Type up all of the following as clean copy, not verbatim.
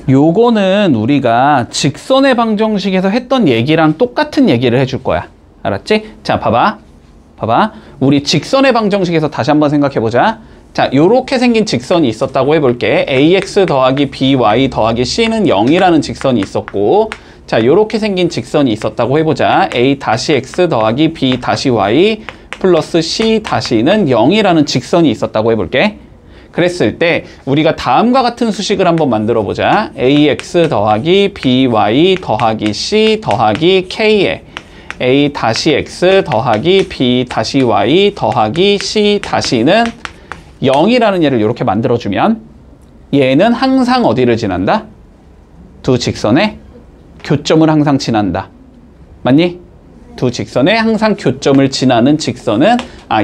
요거는 우리가 직선의 방정식에서 했던 얘기랑 똑같은 얘기를 해줄 거야. 알았지? 자, 봐봐. 우리 직선의 방정식에서 다시 한번 생각해보자. 자, 요렇게 생긴 직선이 있었다고 해볼게. ax 더하기 by 더하기 c는 0이라는 직선이 있었고, 자, 요렇게 생긴 직선이 있었다고 해보자. a-x 더하기 b-y 플러스 c-는 0이라는 직선이 있었다고 해볼게. 그랬을 때 우리가 다음과 같은 수식을 한번 만들어 보자. ax 더하기 by 더하기 c 더하기 k에 a-x 더하기 b-y 더하기 c-는 0이라는 얘를 이렇게 만들어주면 얘는 항상 어디를 지난다? 두 직선의 교점을 항상 지난다. 맞니? 두 직선에 항상 교점을 지나는 직선은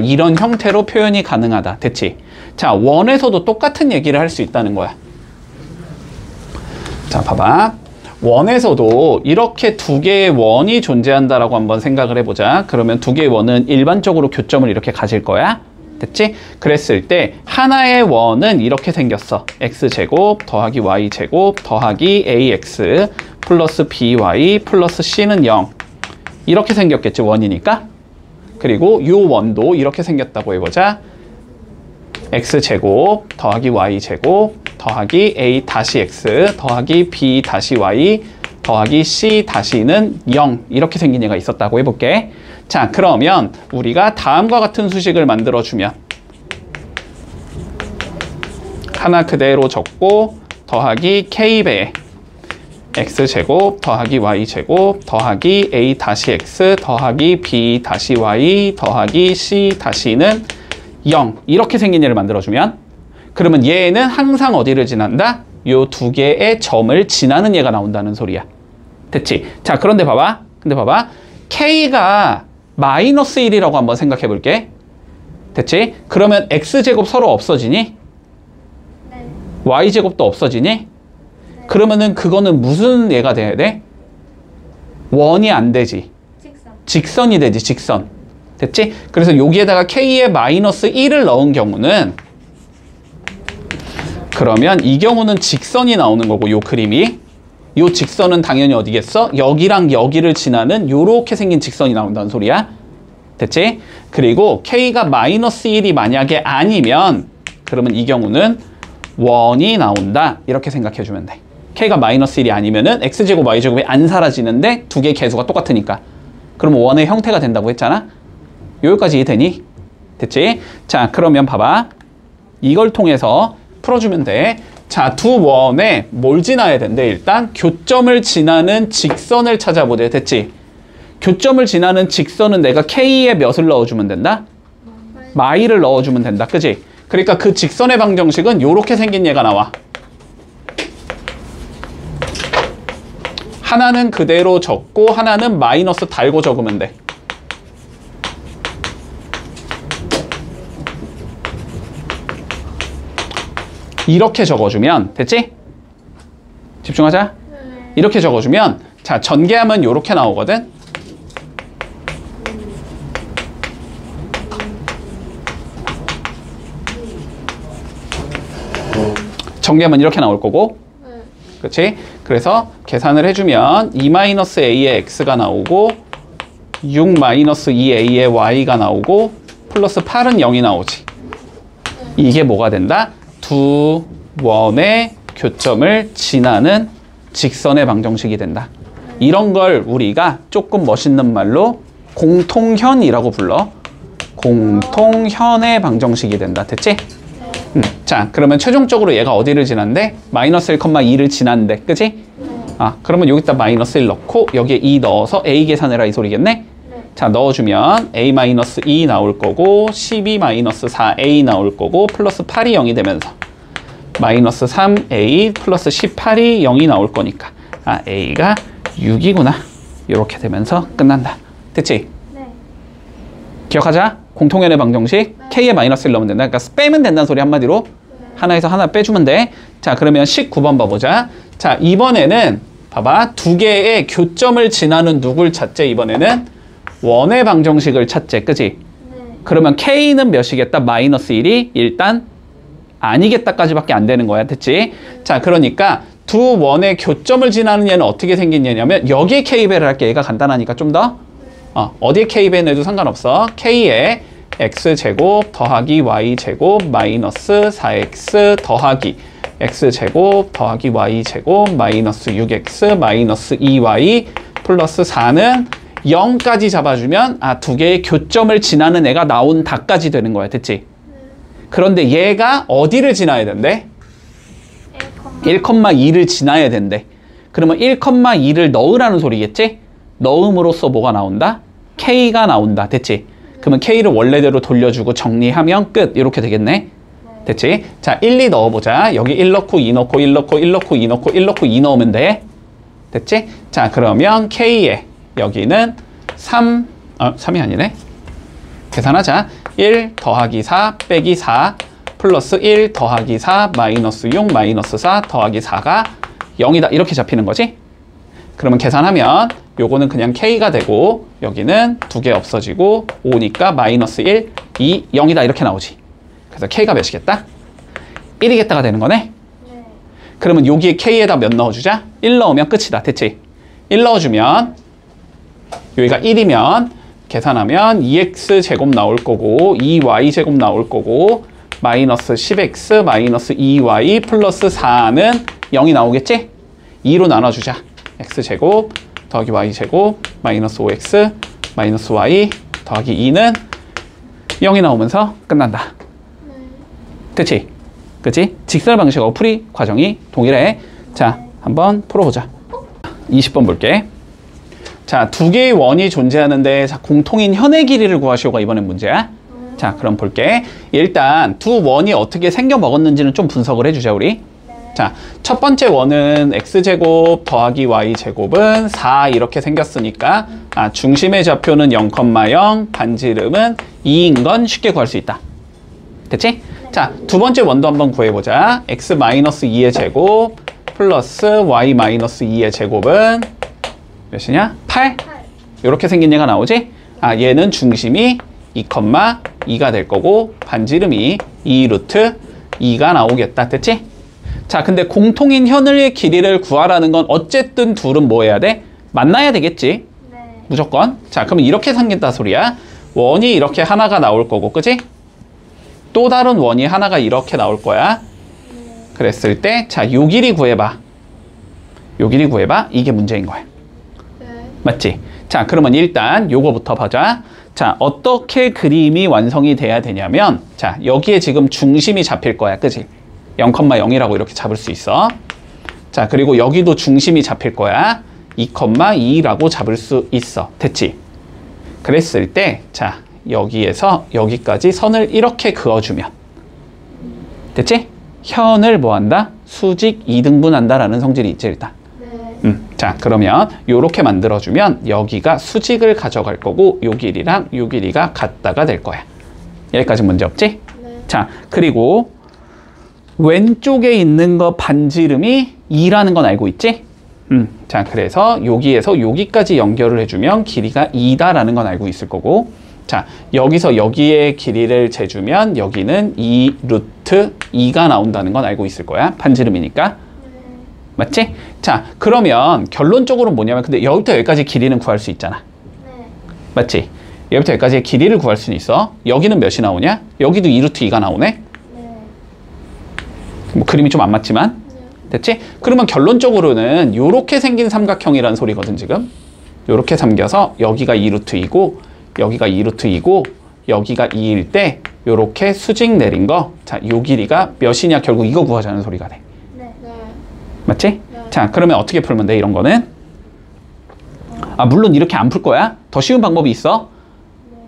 이런 형태로 표현이 가능하다. 됐지? 자, 원에서도 똑같은 얘기를 할 수 있다는 거야. 자, 봐봐. 원에서도 이렇게 두 개의 원이 존재한다라고 한번 생각을 해보자. 그러면 두 개의 원은 일반적으로 교점을 이렇게 가질 거야. 됐지? 그랬을 때 하나의 원은 이렇게 생겼어. x제곱 더하기 y제곱 더하기 ax 플러스 by 플러스 c는 0. 이렇게 생겼겠지, 원이니까. 그리고 요 원도 이렇게 생겼다고 해보자. x제곱 더하기 y제곱 더하기 a-x 더하기 b-y 더하기 c-는 0. 이렇게 생긴 얘가 있었다고 해볼게. 자, 그러면 우리가 다음과 같은 수식을 만들어주면 하나 그대로 적고 더하기 k배에 x제곱 더하기 y제곱 더하기 a-x 더하기 b-y 더하기 c-는 0. 이렇게 생긴 얘를 만들어주면 그러면 얘는 항상 어디를 지난다? 요 두 개의 점을 지나는 얘가 나온다는 소리야. 됐지? 자, 그런데 봐봐. k가 마이너스 1이라고 한번 생각해 볼게. 됐지? 그러면 x제곱 서로 없어지니? 네. y제곱도 없어지니? 네. 그러면은 그거는 무슨 얘가 돼야 돼? 원이 안 되지. 직선이 되지, 직선. 됐지? 그래서 여기에다가 k에 마이너스 1을 넣은 경우는 그러면 이 경우는 직선이 나오는 거고, 요 그림이 요 직선은 당연히 어디겠어? 여기랑 여기를 지나는 요렇게 생긴 직선이 나온다는 소리야. 됐지? 그리고 k가 마이너스 1이 만약에 아니면 그러면 이 경우는 원이 나온다. 이렇게 생각해 주면 돼. k가 마이너스 1이 아니면은 x제곱 y제곱이 안 사라지는데 두 개의 개수가 똑같으니까. 그러면 원의 형태가 된다고 했잖아. 여기까지 이해되니? 됐지? 자, 그러면 봐봐. 이걸 통해서 풀어주면 돼. 자, 두 원에 뭘 지나야 된대? 일단 교점을 지나는 직선을 찾아보자. 됐지? 교점을 지나는 직선은 내가 k에 몇을 넣어주면 된다? 마이를 넣어주면 된다. 그지? 그러니까 그 직선의 방정식은 요렇게 생긴 얘가 나와. 하나는 그대로 적고 하나는 마이너스 달고 적으면 돼. 이렇게 적어주면 됐지? 집중하자. 이렇게 적어주면 자, 전개하면 이렇게 나오거든. 전개하면 이렇게 나올 거고, 그렇지? 그래서 계산을 해주면 2-a의 x가 나오고 6-2a의 y가 나오고 플러스 8은 0이 나오지. 이게 뭐가 된다? 두 원의 교점을 지나는 직선의 방정식이 된다. 이런 걸 우리가 조금 멋있는 말로 공통현이라고 불러. 공통현의 방정식이 된다. 됐지? 자, 그러면 최종적으로 얘가 어디를 지난대? 마이너스 1,2를 지난대. 그치? 그러면 여기다 마이너스 1 넣고 여기에 2 넣어서 a 계산해라 이 소리겠네? 자, 넣어주면 a-2 나올 거고 12-4a 나올 거고 플러스 8이 0이 되면서 마이너스 3a 플러스 18이 0이 나올 거니까 a가 6이구나. 이렇게 되면서 끝난다. 됐지? 네. 기억하자. 공통연의 방정식. k에 마이너스 1 넣으면 된다. 그러니까 빼면 된다는 소리 한마디로. 하나에서 하나 빼주면 돼. 자, 그러면 19번 봐보자. 자, 이번에는 봐봐. 두 개의 교점을 지나는 누굴 찾재? 이번에는 원의 방정식을 찾재. 그지? 네. 그러면 k는 몇이겠다? 마이너스 1이 일단 아니겠다까지밖에 안 되는 거야. 됐지? 자, 그러니까 두 원의 교점을 지나는 얘는 어떻게 생긴 얘냐면 여기에 K배를 할게. 얘가 간단하니까 좀 더 어디에 K배 내도 상관없어. K에 X제곱 더하기 Y제곱 마이너스 4X 더하기 X제곱 더하기 Y제곱 마이너스 6X 마이너스 2Y 플러스 4는 0까지 잡아주면 두 개의 교점을 지나는 애가 나온다까지 되는 거야. 됐지? 그런데 얘가 어디를 지나야 된대? 1,2를 지나야 된대. 그러면 1,2를 넣으라는 소리겠지? 넣음으로써 뭐가 나온다? K가 나온다. 됐지? 그러면 K를 원래대로 돌려주고 정리하면 끝. 이렇게 되겠네. 됐지? 자, 1, 2 넣어보자. 여기 1 넣고 2 넣고 1 넣고 1 넣고 2 넣고 1 넣고 2 넣으면 돼. 됐지? 자, 그러면 K에 여기는 3이 아니네. 계산하자. 1 더하기 4 빼기 4 플러스 1 더하기 4 마이너스 6 마이너스 4 더하기 4가 0이다. 이렇게 잡히는 거지? 그러면 계산하면 요거는 그냥 K가 되고 여기는 두 개 없어지고 5니까 마이너스 1, 2, 0이다. 이렇게 나오지. 그래서 K가 몇이겠다? 1이겠다가 되는 거네? 네. 그러면 여기에 K에다 몇 넣어주자? 1 넣으면 끝이다. 됐지? 1 넣어주면 여기가 1이면 계산하면 2X제곱 나올 거고 2Y제곱 나올 거고 마이너스 10X 마이너스 2Y 플러스 4는 0이 나오겠지? 2로 나눠주자. X제곱 더하기 Y제곱 마이너스 5X 마이너스 Y 더하기 2는 0이 나오면서 끝난다. 그치? 그치? 직설 방식하고 풀이 과정이 동일해. 자, 한번 풀어보자. 20번 볼게. 자, 두 개의 원이 존재하는데 자, 공통인 현의 길이를 구하시오가 이번엔 문제야. 자, 그럼 볼게. 일단 두 원이 어떻게 생겨 먹었는지는 좀 분석을 해주자, 우리. 자, 첫 번째 원은 X제곱 더하기 Y제곱은 4 이렇게 생겼으니까 중심의 좌표는 0,0, 반지름은 2인 건 쉽게 구할 수 있다. 됐지? 자, 두 번째 원도 한번 구해보자. X-2의 제곱 플러스 Y-2의 제곱은 몇이냐? 8? 이렇게 생긴 얘가 나오지? 얘는 중심이 2,2가 될 거고 반지름이 2 루트 2가 나오겠다. 됐지? 자, 근데 공통인 현의 길이를 구하라는 건 어쨌든 둘은 뭐 해야 돼? 만나야 되겠지? 네. 무조건. 자, 그러면 이렇게 생긴다 소리야. 원이 이렇게 하나가 나올 거고, 그지? 또 다른 원이 하나가 이렇게 나올 거야. 네. 그랬을 때, 자, 요 길이 구해봐. 요 길이 구해봐. 이게 문제인 거야. 네. 맞지? 자, 그러면 일단 요거부터 보자. 자, 어떻게 그림이 완성이 돼야 되냐면, 자, 여기에 지금 중심이 잡힐 거야. 그지? 0,0이라고 이렇게 잡을 수 있어. 자, 그리고 여기도 중심이 잡힐 거야. 2,2라고 잡을 수 있어. 됐지? 그랬을 때, 자, 여기에서 여기까지 선을 이렇게 그어주면. 됐지? 현을 뭐 한다? 수직 2등분 한다라는 성질이 있지, 일단. 네. 자, 그러면 요렇게 만들어주면 여기가 수직을 가져갈 거고 요 길이랑 요 길이가 같다가 될 거야. 여기까지 문제 없지? 네. 자, 그리고 왼쪽에 있는 거 반지름이 2라는 건 알고 있지? 자, 그래서 여기에서 여기까지 연결을 해주면 길이가 2다라는 건 알고 있을 거고, 자, 여기서 여기에 길이를 재주면 여기는 2 루트 2가 나온다는 건 알고 있을 거야. 반지름이니까. 맞지? 자, 그러면 결론적으로 뭐냐면, 근데 여기부터 여기까지 길이는 구할 수 있잖아. 맞지? 여기부터 여기까지의 길이를 구할 수는 있어. 여기는 몇이 나오냐? 여기도 2 루트 2가 나오네? 뭐 그림이 좀 안 맞지만. 됐지? 그러면 결론적으로는 요렇게 생긴 삼각형이라는 소리거든, 지금. 요렇게 삼겨서 여기가 2 루트 2고 여기가 2 루트 2고 여기가 2일 때 요렇게 수직 내린 거, 자, 요 길이가 몇이냐, 결국 이거 구하자는 소리가 돼. 네. 맞지? 네. 자, 그러면 어떻게 풀면 돼, 이런 거는? 물론 이렇게 안 풀 거야. 더 쉬운 방법이 있어.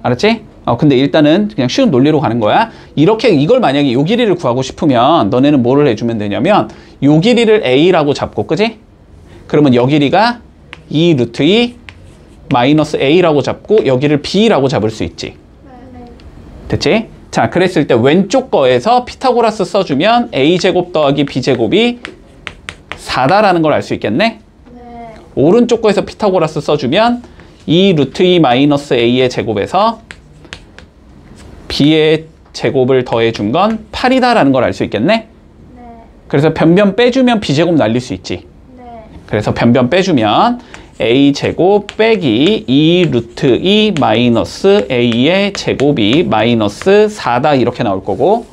알았지? 근데 일단은 그냥 쉬운 논리로 가는 거야. 이렇게 이걸 만약에 요 길이를 구하고 싶으면 너네는 뭐를 해주면 되냐면 요 길이를 A라고 잡고, 그지? 그러면 여 길이가 2 루트 2 마이너스 A라고 잡고 여기를 B라고 잡을 수 있지. 됐지? 자, 그랬을 때 왼쪽 거에서 피타고라스 써주면 A제곱 더하기 B제곱이 4다라는 걸 알 수 있겠네? 네. 오른쪽 거에서 피타고라스 써주면 2 루트 2 마이너스 A의 제곱에서 B의 제곱을 더해준 건 8이다라는 걸 알 수 있겠네? 네. 그래서 변변 빼주면 b제곱 날릴 수 있지. 네. 그래서 변변 빼주면 a제곱 빼기 2 루트 2 마이너스 a의 제곱이 마이너스 4다 이렇게 나올 거고.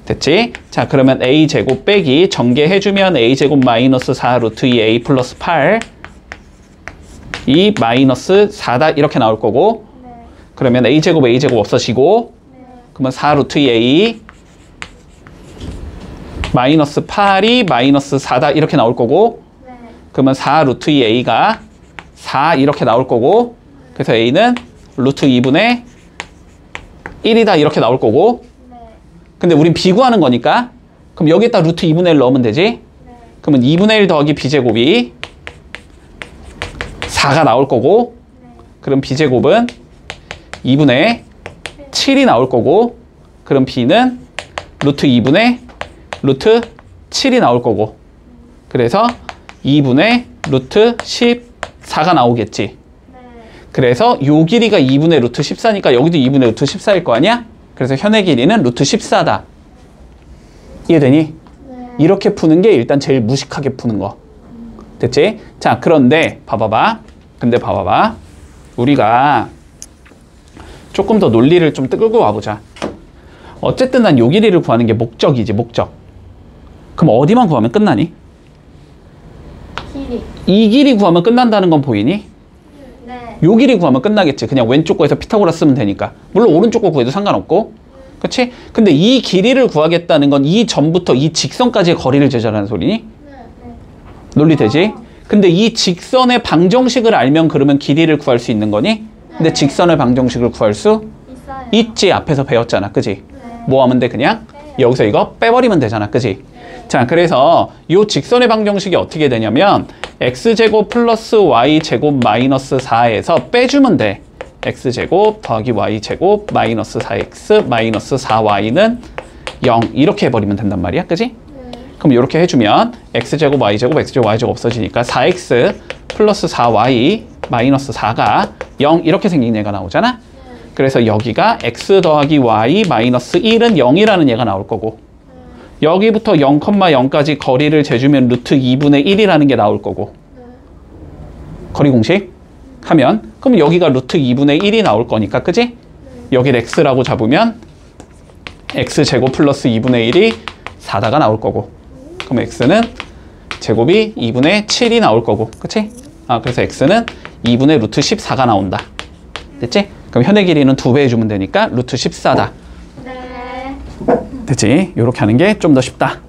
됐지? 자, 그러면 a제곱 빼기 전개해주면 a제곱 마이너스 4 루트 2 a 플러스 8 이 마이너스 4다 이렇게 나올 거고. 네. 그러면 a제곱 없어지고. 네. 그러면 4 루트 2 a 마이너스 8이 마이너스 4다 이렇게 나올 거고. 네. 그러면 4 루트 2 a가 4 이렇게 나올 거고. 그래서 a는 루트 2분의 1이다 이렇게 나올 거고. 네. 근데 우린 b 구하는 거니까 그럼 여기에다 루트 2분의 1 넣으면 되지. 네. 그러면 2분의 1 더하기 b제곱이 4가 나올 거고. 네. 그럼 b제곱은 2분의 7이 나올 거고. 그럼 b는 루트 2분의 루트 7이 나올 거고. 그래서 2분의 루트 14가 나오겠지. 네. 그래서 요 길이가 2분의 루트 14니까 여기도 2분의 루트 14일 거 아니야? 그래서 현의 길이는 루트 14다. 이해되니? 네. 이렇게 푸는 게 일단 제일 무식하게 푸는 거. 됐지? 자, 그런데 봐봐봐. 근데 봐봐봐. 우리가 조금 더 논리를 좀 끌고 와보자. 어쨌든 난 요 길이를 구하는 게 목적이지, 목적. 그럼 어디만 구하면 끝나니? 길이. 이 길이 구하면 끝난다는 건 보이니? 네. 요 길이 구하면 끝나겠지. 그냥 왼쪽 거에서 피타고라스 쓰면 되니까. 물론 오른쪽 거 구해도 상관없고. 그치? 근데 이 길이를 구하겠다는 건 이 점부터 이 직선까지의 거리를 재자라는 소리니? 네. 네. 논리 되지? 근데 이 직선의 방정식을 알면 그러면 길이를 구할 수 있는 거니? 근데 직선의 방정식을 구할 수 있어요. 있지. 앞에서 배웠잖아. 그지? 네. 뭐 하면 돼? 그냥 여기서 이거 빼버리면 되잖아. 그지? 자, 그래서 이 직선의 방정식이 어떻게 되냐면 x제곱 플러스 y제곱 마이너스 4에서 빼주면 돼. x제곱 더하기 y제곱 마이너스 4x 마이너스 4y는 0 이렇게 해버리면 된단 말이야. 그지? 네. 그럼 이렇게 해주면 x제곱 y제곱 x제곱 y제곱 없어지니까 4x 플러스 4y 마이너스 4가 0 이렇게 생긴 얘가 나오잖아. 그래서 여기가 x 더하기 y 마이너스 1은 0이라는 얘가 나올 거고 여기부터 0,0까지 거리를 재주면 루트 2분의 1이라는 게 나올 거고 거리 공식 하면 그럼 여기가 루트 2분의 1이 나올 거니까 그지? 여기를 x라고 잡으면 x제곱 플러스 2분의 1이 4다가 나올 거고 그럼 x는 제곱이 2분의 7이 나올 거고 그치? 아, 그래서 x는 2분의 루트 14가 나온다. 됐지? 그럼 현의 길이는 2배 해주면 되니까 루트 14다. 네. 됐지? 이렇게 하는 게 좀 더 쉽다.